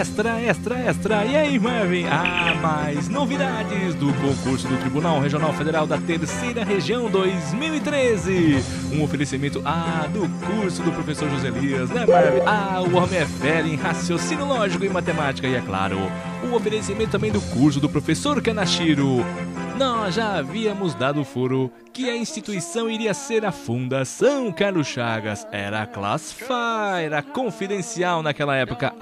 Extra, extra, extra. E aí, Marvin? Mais novidades do concurso do Tribunal Regional Federal da Terceira Região 2013. Um oferecimento do curso do professor José Elias, né, Marvin? O homem é fera em raciocínio lógico e matemática. E é claro, o oferecimento também do curso do professor Kanashiro. Nós já havíamos dado furo que a instituição iria ser a Fundação Carlos Chagas. Era classified, era confidencial naquela época.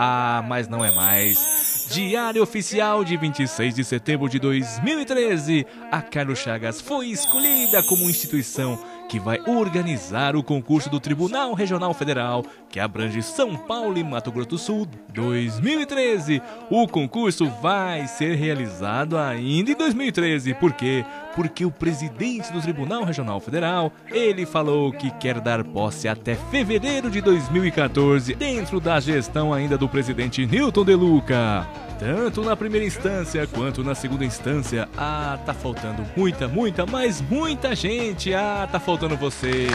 Mas não é mais. Diário Oficial de 26 de setembro de 2013. A Carlos Chagas foi escolhida como instituição que vai organizar o concurso do Tribunal Regional Federal, que abrange São Paulo e Mato Grosso do Sul 2013. O concurso vai ser realizado ainda em 2013. Por quê? Porque o presidente do Tribunal Regional Federal, ele falou que quer dar posse até fevereiro de 2014, dentro da gestão ainda do presidente Newton De Luca. Tanto na primeira instância quanto na segunda instância. Tá faltando muita gente. Tá faltando você.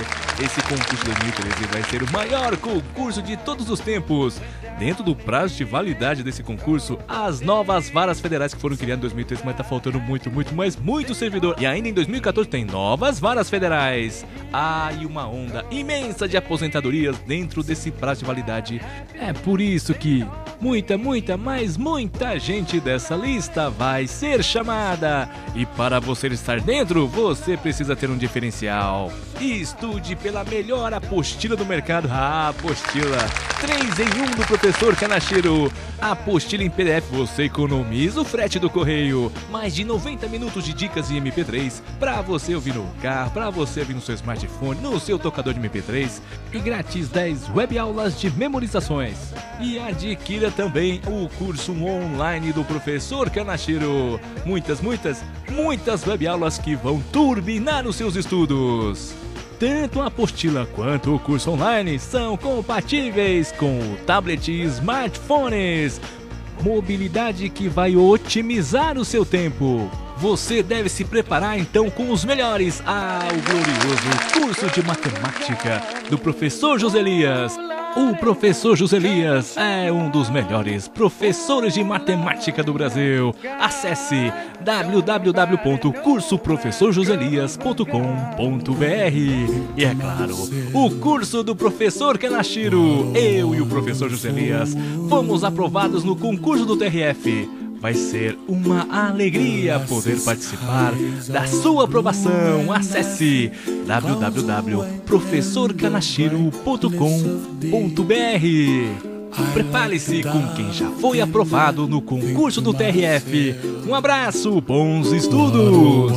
Esse concurso 2013 vai ser o maior concurso de todos os tempos. Dentro do prazo de validade desse concurso, as novas varas federais que foram criadas em 2013, mas tá faltando muito servidor. E ainda em 2014 tem novas varas federais. E uma onda imensa de aposentadorias dentro desse prazo de validade. É por isso que muita gente dessa lista vai ser chamada. E para você estar dentro, você precisa ter um diferencial. Estude pela melhor apostila do mercado. Apostila 3 em 1 do professor Kanashiro. Apostila em PDF, você economiza o frete do correio. Mais de 90 minutos de dicas em MP3 para você ouvir no carro, para você ouvir no seu smartphone, no seu tocador de MP3. E grátis 10 web aulas de memorizações. E adquira também o curso online do professor Kanashiro. Muitas web aulas que vão turbinar os seus estudos. Tanto a apostila quanto o curso online são compatíveis com o tablet e smartphones. Mobilidade que vai otimizar o seu tempo. Você deve se preparar então com os melhores. O glorioso curso de matemática do professor José Elias. O professor José Elias é um dos melhores professores de matemática do Brasil. Acesse www.cursoprofessorjoselias.com.br. E é claro, o curso do professor Kanashiro. Eu e o professor José Elias fomos aprovados no concurso do TRF. Vai ser uma alegria poder participar da sua aprovação. Acesse www.professorkanashiro.com.br. Prepare-se com quem já foi aprovado no concurso do TRF. Um abraço, bons estudos!